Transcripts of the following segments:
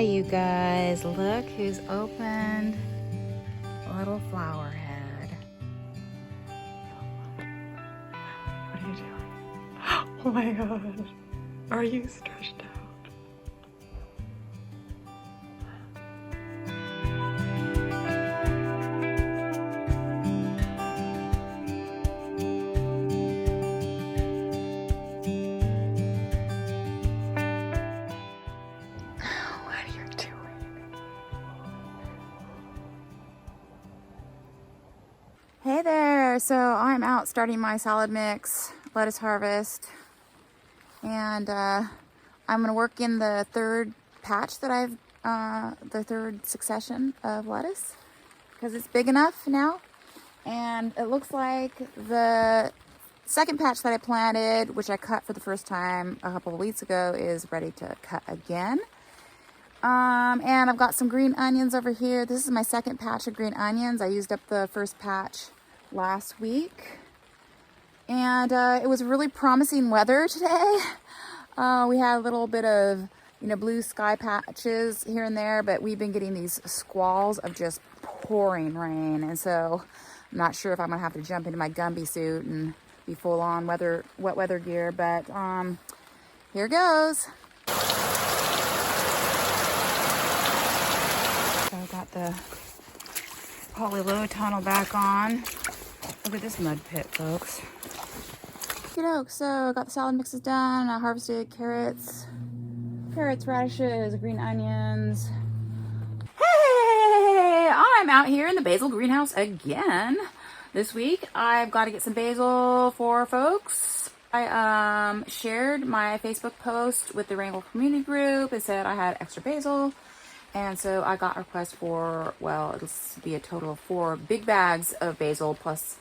you guys, look who's opened a little flower head. What are you doing? Oh my god, are you stretched out? Hey there, so I'm out starting my salad mix, lettuce harvest, and I'm gonna work in the third patch that the third succession of lettuce, because it's big enough now. And it looks like the second patch that I planted, which I cut for the first time a couple of weeks ago, is ready to cut again. And I've got some green onions over here. This is my second patch of green onions. I used up the first patch last week. And it was really promising weather today. We had a little bit of, blue sky patches here and there, but we've been getting these squalls of just pouring rain. And so I'm not sure if I'm gonna have to jump into my Gumby suit and be full on wet weather gear, but here goes. So I've got the poly tunnel back on. Look at this mud pit, folks. So I got the salad mixes done. I harvested carrots, radishes, green onions. Hey, I'm out here in the basil greenhouse again. This week, I've got to get some basil for folks. I shared my Facebook post with the Wrangell community group and said I had extra basil. And so I got a request for, well, it'll be a total of 4 big bags of basil plus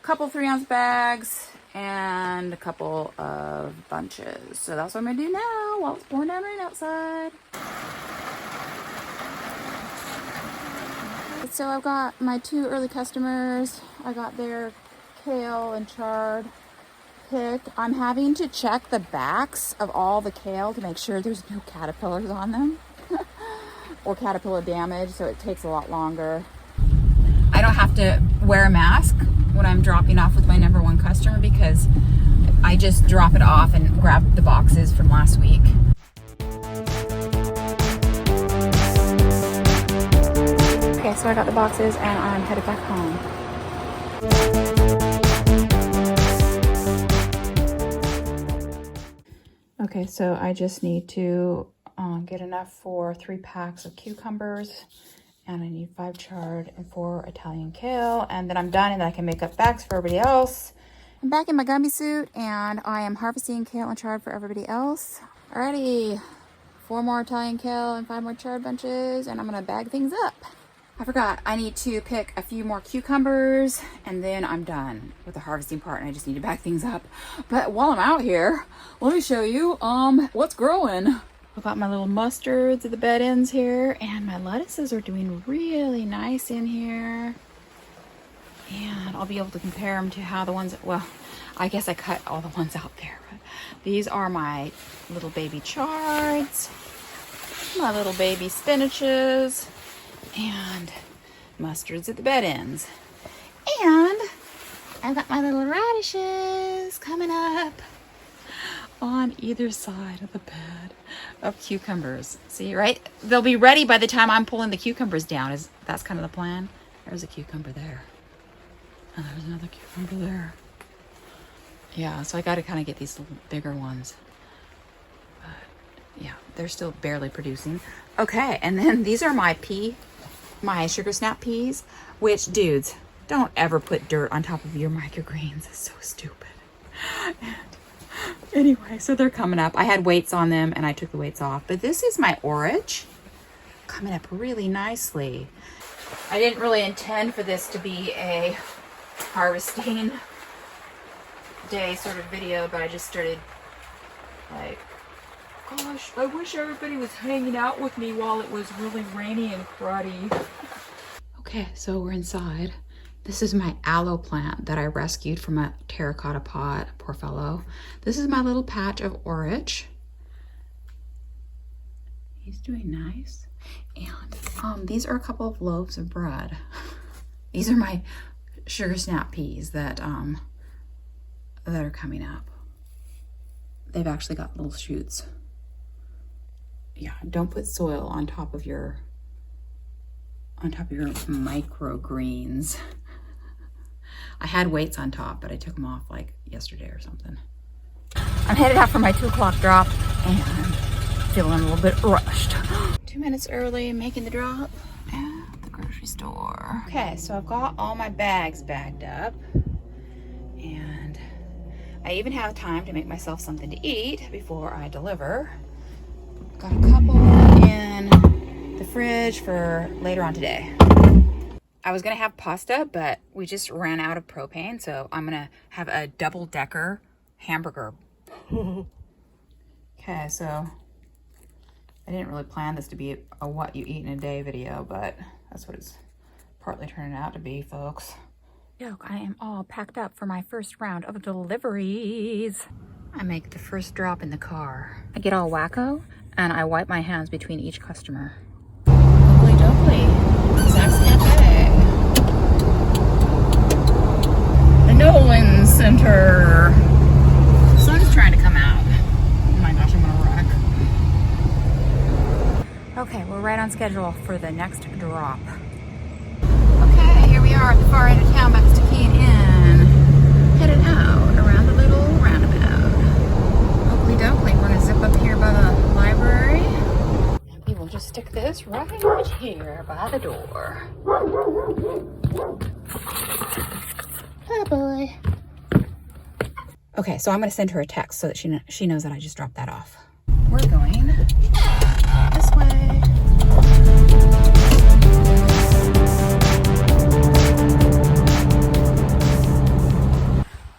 a couple 3-ounce bags and a couple of bunches. So that's what I'm gonna do now while it's pouring down rain outside. So I've got my 2 early customers. I got their kale and chard picked. I'm having to check the backs of all the kale to make sure there's no caterpillars on them. Or caterpillar damage, so it takes a lot longer. I don't have to wear a mask when I'm dropping off with my #1 customer because I just drop it off and grab the boxes from last week. Okay, so I got the boxes and I'm headed back home. Okay, so I just need to get enough for 3 packs of cucumbers, and I need 5 chard and 4 Italian kale, and then I'm done, and then I can make up bags for everybody else. I'm back in my Gumby suit, and I am harvesting kale and chard for everybody else. Alrighty, 4 more Italian kale and 5 more chard bunches, and I'm gonna bag things up. I forgot, I need to pick a few more cucumbers, and then I'm done with the harvesting part, and I just need to bag things up. But while I'm out here, let me show you what's growing. I've got my little mustards at the bed ends here, and my lettuces are doing really nice in here. And I'll be able to compare them to how the ones, well, I guess I cut all the ones out there. But these are my little baby chards, my little baby spinaches, and mustards at the bed ends. And I've got my little radishes coming up on either side of the bed of cucumbers. See, right? They'll be ready by the time I'm pulling the cucumbers down. That's kind of the plan. There's a cucumber there. And there's another cucumber there. Yeah, so I got to kind of get these little bigger ones. But yeah, they're still barely producing. Okay, and then these are my sugar snap peas, which, dudes, don't ever put dirt on top of your microgreens. It's so stupid. Anyway, so they're coming up. I had weights on them and I took the weights off. But this is my orage. Coming up really nicely. I didn't really intend for this to be a harvesting day sort of video, but I just started like, gosh, I wish everybody was hanging out with me while it was really rainy and cruddy. Okay, so we're inside. This is my aloe plant that I rescued from a terracotta pot, poor fellow. This is my little patch of orage. He's doing nice. And these are a couple of loaves of bread. These are my sugar snap peas that are coming up. They've actually got little shoots. Yeah, don't put soil on top of your microgreens. I had weights on top, but I took them off like yesterday or something. I'm headed out for my 2 o'clock drop and feeling a little bit rushed. 2 minutes early, making the drop at the grocery store. Okay, so I've got all my bags bagged up, and I even have time to make myself something to eat before I deliver. Got a couple in the fridge for later on today. I was gonna have pasta, but we just ran out of propane, so I'm gonna have a double-decker hamburger. Okay, so I didn't really plan this to be a what you eat in a day video, but that's what it's partly turning out to be, folks. Joke, I am all packed up for my first round of deliveries. I make the first drop in the car. I get all wacko, and I wipe my hands between each customer. Doubly doubly, Zach's Cafe. The Nolan Center. The sun's trying to come out. Oh my gosh, I'm gonna wreck. Okay, we're right on schedule for the next drop. Okay, here we are at the far end of town by the Stickian Inn. Headed out around the little roundabout. Hopefully doubly, we're gonna zip up here by the library. And we will just stick this right here by the door. Oh boy. Okay, so I'm gonna send her a text so that she knows that I just dropped that off. We're going this way.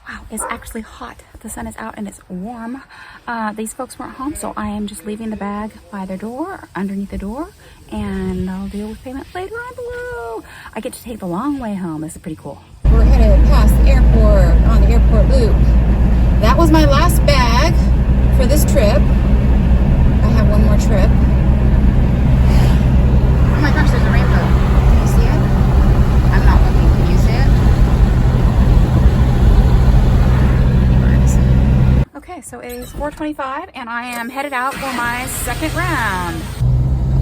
Wow, it's actually hot. The sun is out and it's warm. These folks weren't home, so I am just leaving the bag by their door, underneath the door, and I'll deal with payment later on below. I get to take the long way home. This is pretty cool. We're headed past the airport on the airport loop. That was my last bag for this trip. I have one more trip. Oh my gosh, there's a rainbow. Can you see it? I'm not looking. Can you see it? Okay, so it is 4:25 and I am headed out for my second round.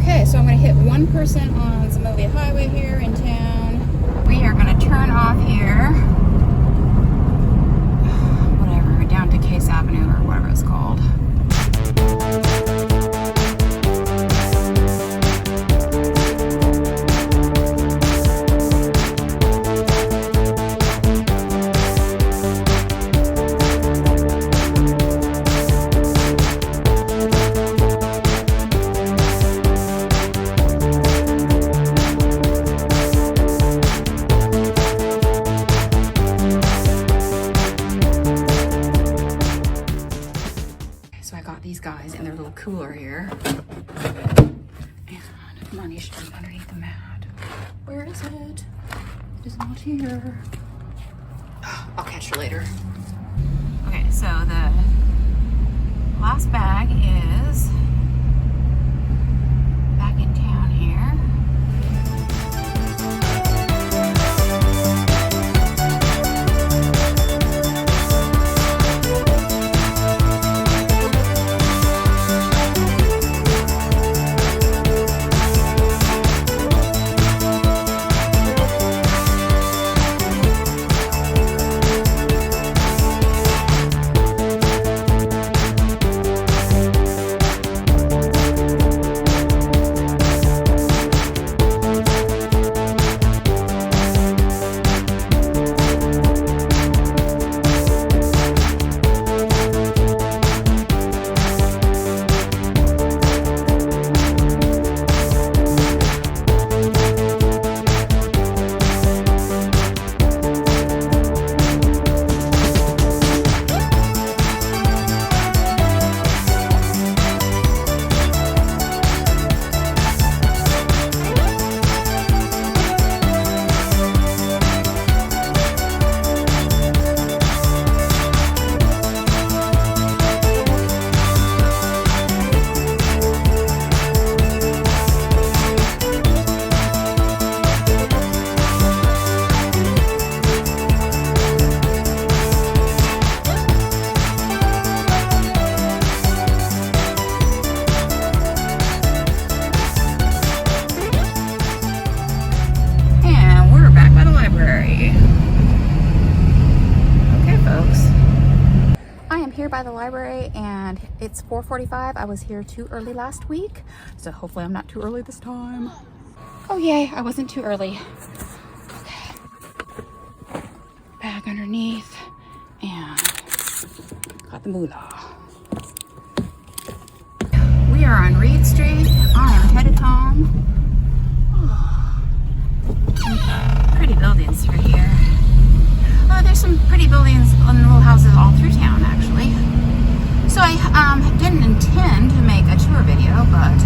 Okay, so I'm going to hit one person on Zemovia Highway here in town. We are going to turn off here. Whatever, down to Case Avenue or whatever it's called. Guys in their little cooler here, and money should be underneath the mat. Where is it? It is not here. I'll catch her later. Okay, so the last bag is back in town here. here by the library and it's 4:45. I was here too early last week, so hopefully I'm not too early this time. Oh yay, I wasn't too early. Okay. Bag underneath and got the moolah. We are on Reed Street. I am headed home. Oh, pretty buildings through here. There's some pretty buildings and little houses all through town, actually. So I didn't intend to make a tour video, but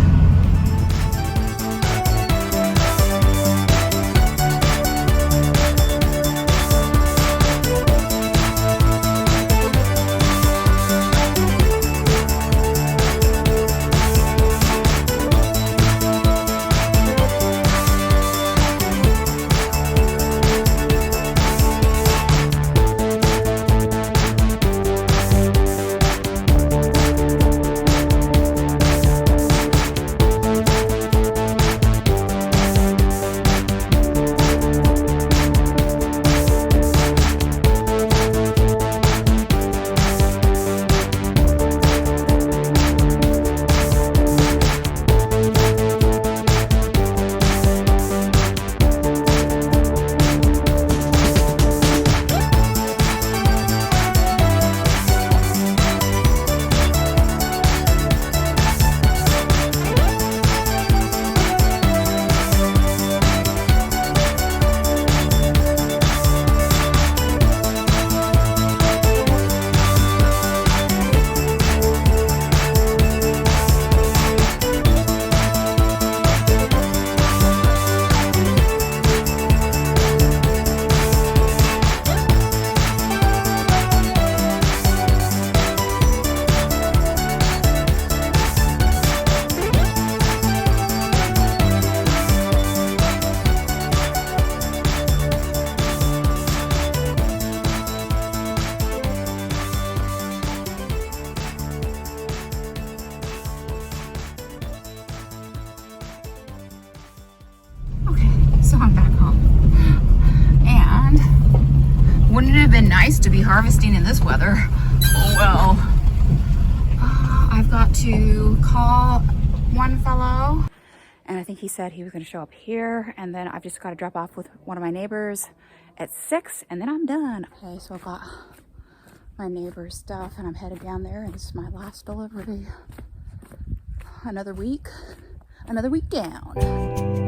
so I'm back home. And wouldn't it have been nice to be harvesting in this weather? Oh well. I've got to call one fellow, and I think he said he was going to show up here, and then I've just got to drop off with one of my neighbors at 6, and then I'm done. Okay, so I've got my neighbor's stuff, and I'm headed down there, and this is my last delivery. Another week down.